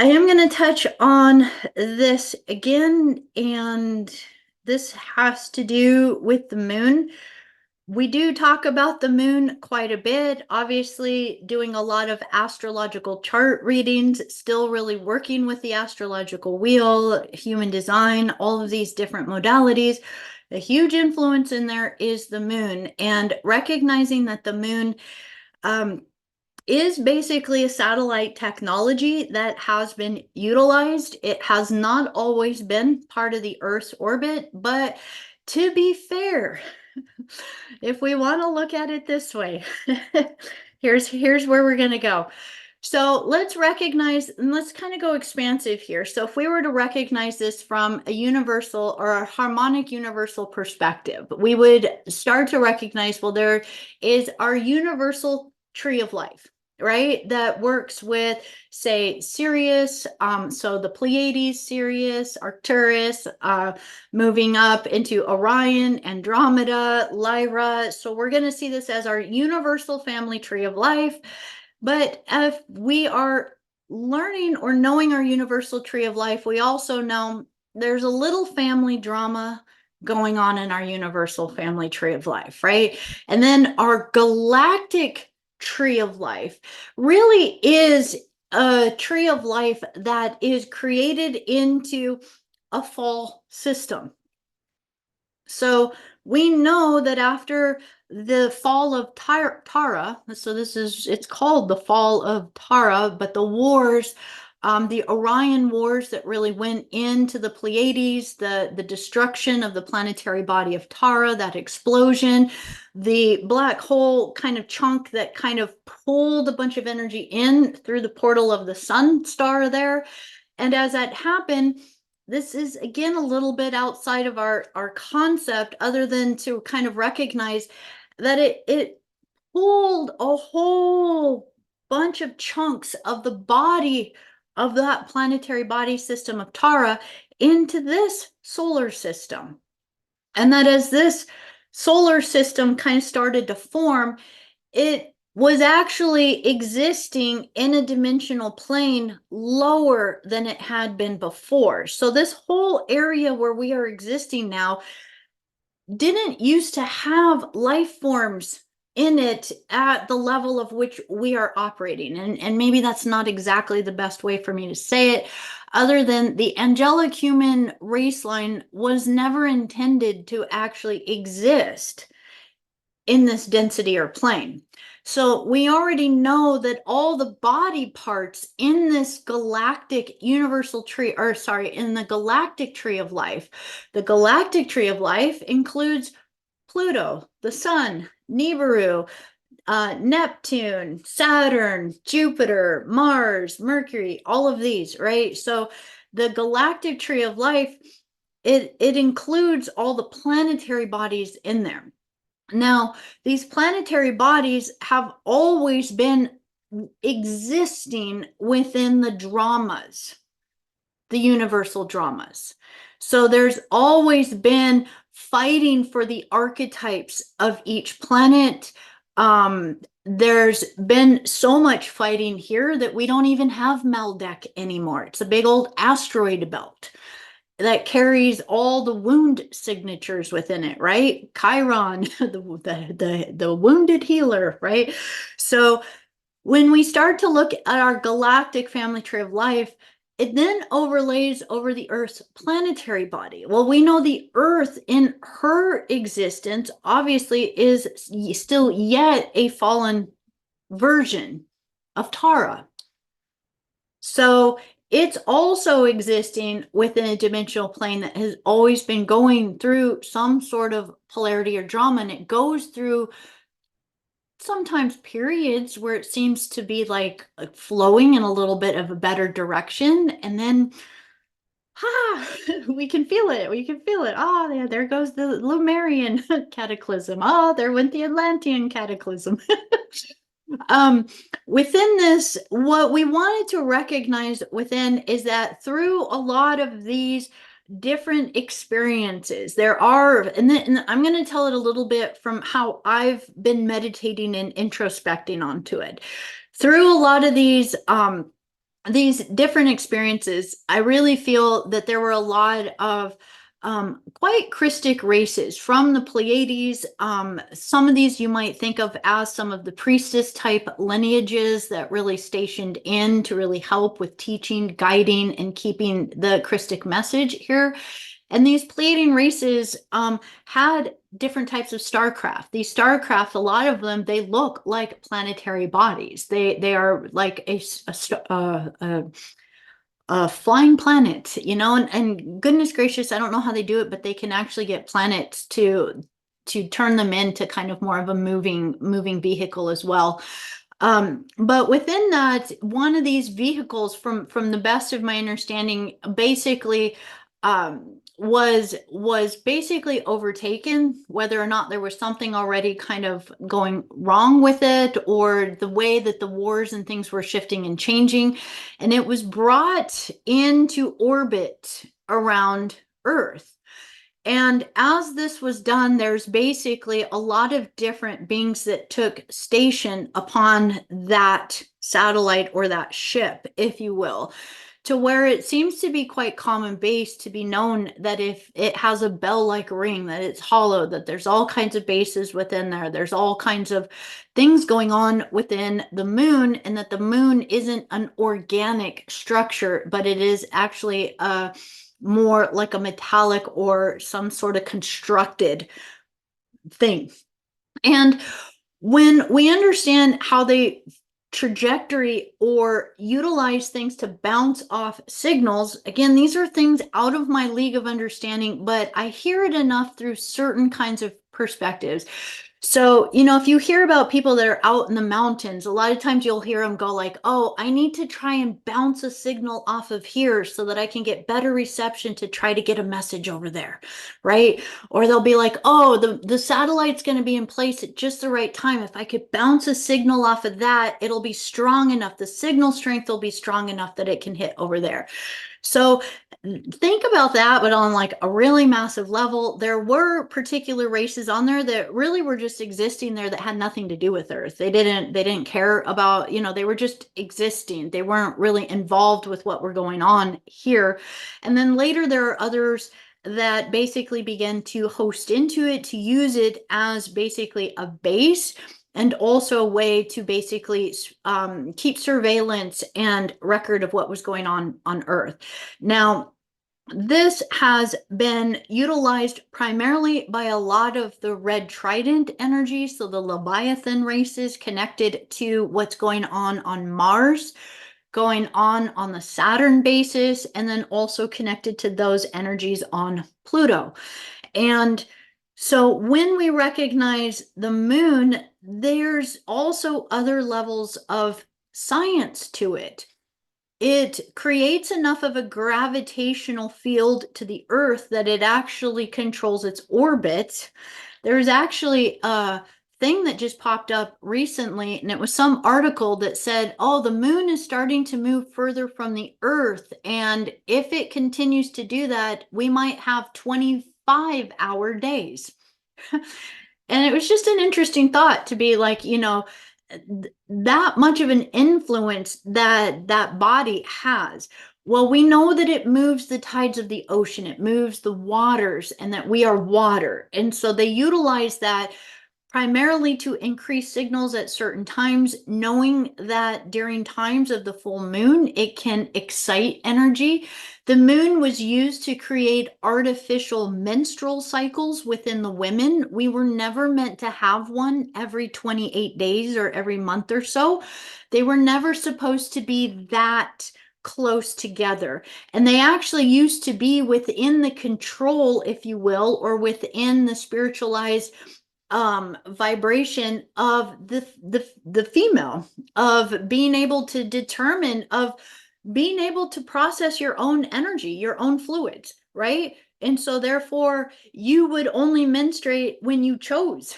I am going to touch on this again, and this has to do with the moon. We do talk about the moon quite a bit, obviously doing a lot of astrological chart readings, still really working with the astrological wheel, human design, all of these different modalities. A huge influence in there is the moon, and recognizing that the moon is basically a satellite technology that has been utilized. It has not always been part of the Earth's orbit, but to be fair, if we want to look at it this way, here's where we're going to go. So let's recognize, and let's kind of go expansive here. So if we were to recognize this from a universal or a harmonic universal perspective, we would start to recognize, well, there is our universal tree of life, right? That works with, say, Sirius, so the Pleiades, Sirius, Arcturus, moving up into Orion, Andromeda, Lyra. So we're going to see this as our universal family tree of life. But if we are learning or knowing our universal tree of life, we also know there's a little family drama going on in our universal family tree of life, right? And then our galactic tree of life really is a tree of life that is created into a fall system. So we know that after the fall of Tara, so it's called the fall of Tara, but the wars, the Orion Wars that really went into the Pleiades, the destruction of the planetary body of Tara, that explosion, the black hole kind of chunk that kind of pulled a bunch of energy in through the portal of the sun star there. And as that happened, this is again a little bit outside of our concept, other than to kind of recognize that it pulled a whole bunch of chunks of the body of that planetary body system of Tara into this solar system. And that as this solar system kind of started to form, it was actually existing in a dimensional plane lower than it had been before. So this whole area where we are existing now didn't used to have life forms in it at the level of which we are operating. And maybe that's not exactly the best way for me to say it, other than the angelic human race line was never intended to actually exist in this density or plane. So we already know that all the body parts in this galactic universal tree, or sorry, in the galactic tree of life, the galactic tree of life includes Pluto, the sun, Nibiru, Neptune, Saturn, Jupiter, Mars, Mercury, all of these, right? So the galactic tree of life, it includes all the planetary bodies in there. Now, these planetary bodies have always been existing within the dramas, the universal dramas. So there's always been fighting for the archetypes of each planet. There's been so much fighting here that we don't even have Maldek anymore. It's a big old asteroid belt that carries all the wound signatures within it, right? Chiron, the wounded healer, right? So when we start to look at our galactic family tree of life, it then overlays over the Earth's planetary body. Well, we know the Earth in her existence obviously is still yet a fallen version of Tara. So it's also existing within a dimensional plane that has always been going through some sort of polarity or drama, and it goes through sometimes periods where it seems to be like flowing in a little bit of a better direction, and then we can feel it. We can feel it. Yeah, there goes the Lemurian cataclysm. There went the Atlantean cataclysm. Within this, what we wanted to recognize within is that through a lot of these different experiences, there are, and I'm going to tell it a little bit from how I've been meditating and introspecting onto it. Through a lot of these these different experiences, I really feel that there were a lot of quite Christic races from the Pleiades. Some of these you might think of as some of the priestess type lineages that really stationed in to really help with teaching, guiding, and keeping the Christic message here. And these Pleiadian races had different types of starcraft. These starcraft, a lot of them, they look like planetary bodies. They are like a flying planet, you know, and goodness gracious, I don't know how they do it, but they can actually get planets to turn them into kind of more of a moving vehicle as well. But within that, one of these vehicles, from the best of my understanding, basically was basically overtaken, whether or not there was something already kind of going wrong with it, or the way that the wars and things were shifting and changing, and it was brought into orbit around Earth. And as this was done, there's basically a lot of different beings that took station upon that satellite or that ship, if you will, to where it seems to be quite common base to be known that if it has a bell-like ring, that it's hollow, that there's all kinds of bases within there, there's all kinds of things going on within the moon, and that the moon isn't an organic structure, but it is actually a more like a metallic or some sort of constructed thing. And when we understand how they trajectory or utilize things to bounce off signals, again, these are things out of my league of understanding, but I hear it enough through certain kinds of perspectives. So, you know, if you hear about people that are out in the mountains, a lot of times you'll hear them go like, oh, I need to try and bounce a signal off of here so that I can get better reception to try to get a message over there, right? Or they'll be like, oh, the satellite's going to be in place at just the right time. If I could bounce a signal off of that, it'll be strong enough. The signal strength will be strong enough that it can hit over there. So think about that, but on like a really massive level. There were particular races on there that really were just existing there that had nothing to do with Earth. They didn't care about, you know, they were just existing. They weren't really involved with what were going on here. And then later there are others that basically began to host into it, to use it as basically a base, and also a way to basically keep surveillance and record of what was going on Earth. Now, this has been utilized primarily by a lot of the red trident energy, so the Leviathan races connected to what's going on Mars, going on the Saturn basis, and then also connected to those energies on Pluto. And so when we recognize the moon, there's also other levels of science to it. It creates enough of a gravitational field to the Earth that it actually controls its orbit. There's actually a thing that just popped up recently, and it was some article that said, oh, the moon is starting to move further from the Earth, and if it continues to do that, we might have 25-hour days. And it was just an interesting thought to be like, you know, that much of an influence that that body has. Well, we know that it moves the tides of the ocean, it moves the waters, and that we are water. And so they utilize that primarily to increase signals at certain times, knowing that during times of the full moon, it can excite energy. The moon was used to create artificial menstrual cycles within the women. We were never meant to have one every 28 days or every month or so. They were never supposed to be that close together. And they actually used to be within the control, if you will, or within the spiritualized vibration of the female, of being able to determine, of being able to process your own energy, your own fluids, right? And so therefore you would only menstruate when you chose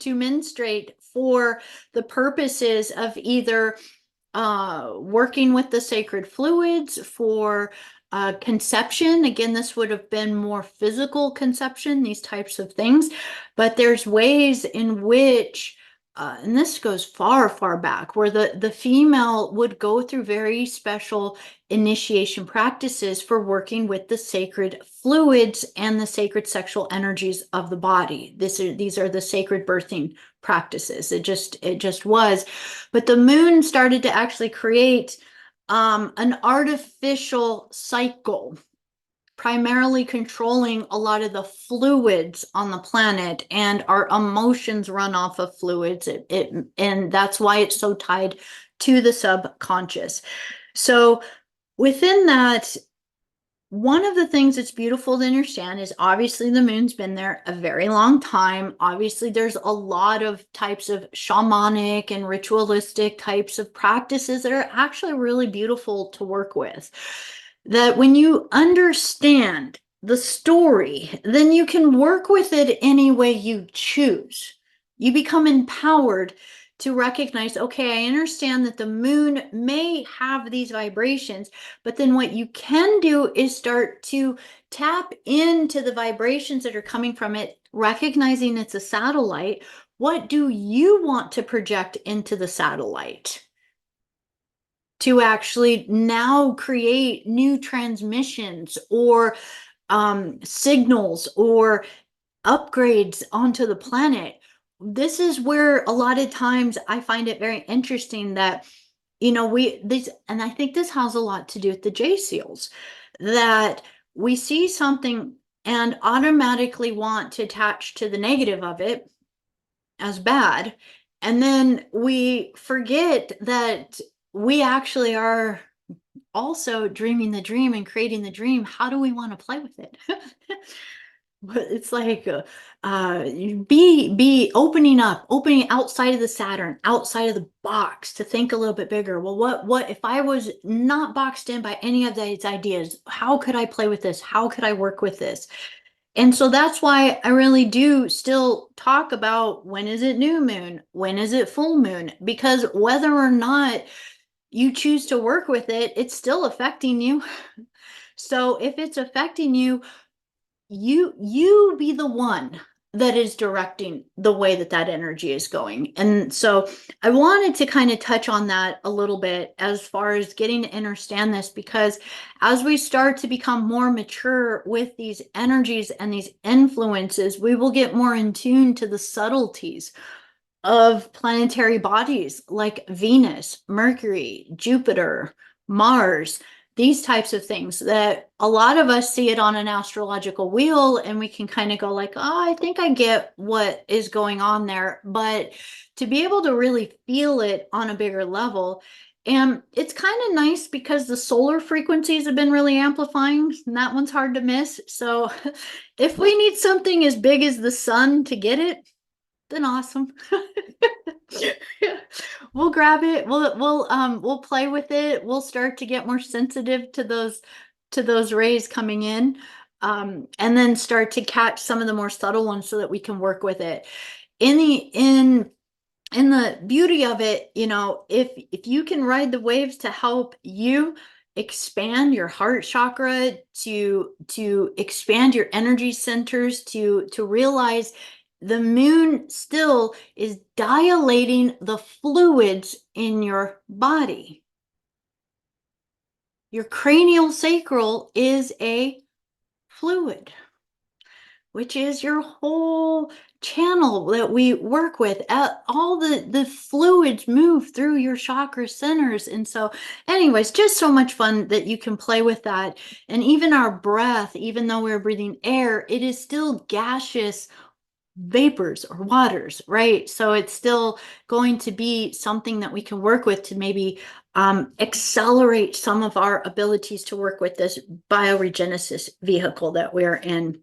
to menstruate for the purposes of either working with the sacred fluids, for conception. Again, this would have been more physical conception, these types of things. But there's ways in which and this goes far, far back, where the female would go through very special initiation practices for working with the sacred fluids and the sacred sexual energies of the body. These are the sacred birthing practices. It just was. But the moon started to actually create an artificial cycle, primarily controlling a lot of the fluids on the planet, and our emotions run off of fluids. And that's why it's so tied to the subconscious. So within that, one of the things that's beautiful to understand is obviously the moon's been there a very long time. Obviously, there's a lot of types of shamanic and ritualistic types of practices that are actually really beautiful to work with. That when you understand the story, then you can work with it any way you choose. You become empowered to recognize, okay, I understand that the moon may have these vibrations, but then what you can do is start to tap into the vibrations that are coming from it, recognizing it's a satellite. What do you want to project into the satellite to actually now create new transmissions or signals or upgrades onto the planet? This is where a lot of times I find it very interesting that, and I think this has a lot to do with the J seals, that we see something and automatically want to attach to the negative of it as bad. And then we forget that we actually are also dreaming the dream and creating the dream. How do we want to play with it? But it's like be opening up, opening outside of the Saturn, outside of the box, to think a little bit bigger. Well, what if I was not boxed in by any of these ideas? How could I play with this? How could I work with this? And so that's why I really do still talk about, when is it new moon? When is it full moon? Because whether or not you choose to work with it, it's still affecting you. So if it's affecting you, you be the one that is directing the way that that energy is going. And so I wanted to kind of touch on that a little bit as far as getting to understand this, because as we start to become more mature with these energies and these influences, we will get more in tune to the subtleties of planetary bodies like Venus, Mercury, Jupiter, Mars, these types of things, that a lot of us see it on an astrological wheel and we can kind of go like, oh, I think I get what is going on there. But to be able to really feel it on a bigger level, and it's kind of nice because the solar frequencies have been really amplifying, and that one's hard to miss. So if we need something as big as the sun to get it, then awesome. We'll grab it. We'll play with it. We'll start to get more sensitive to those rays coming in. And then start to catch some of the more subtle ones so that we can work with it. In the beauty of it, if you can ride the waves to help you expand your heart chakra, to expand your energy centers, to realize the moon still is dilating the fluids in your body. Your cranial sacral is a fluid, which is your whole channel that we work with. All the fluids move through your chakra centers. And so anyways, just so much fun that you can play with that. And even our breath, even though we're breathing air, it is still gaseous vapors or waters, right? So it's still going to be something that we can work with to maybe accelerate some of our abilities to work with this bioregenesis vehicle that we're in.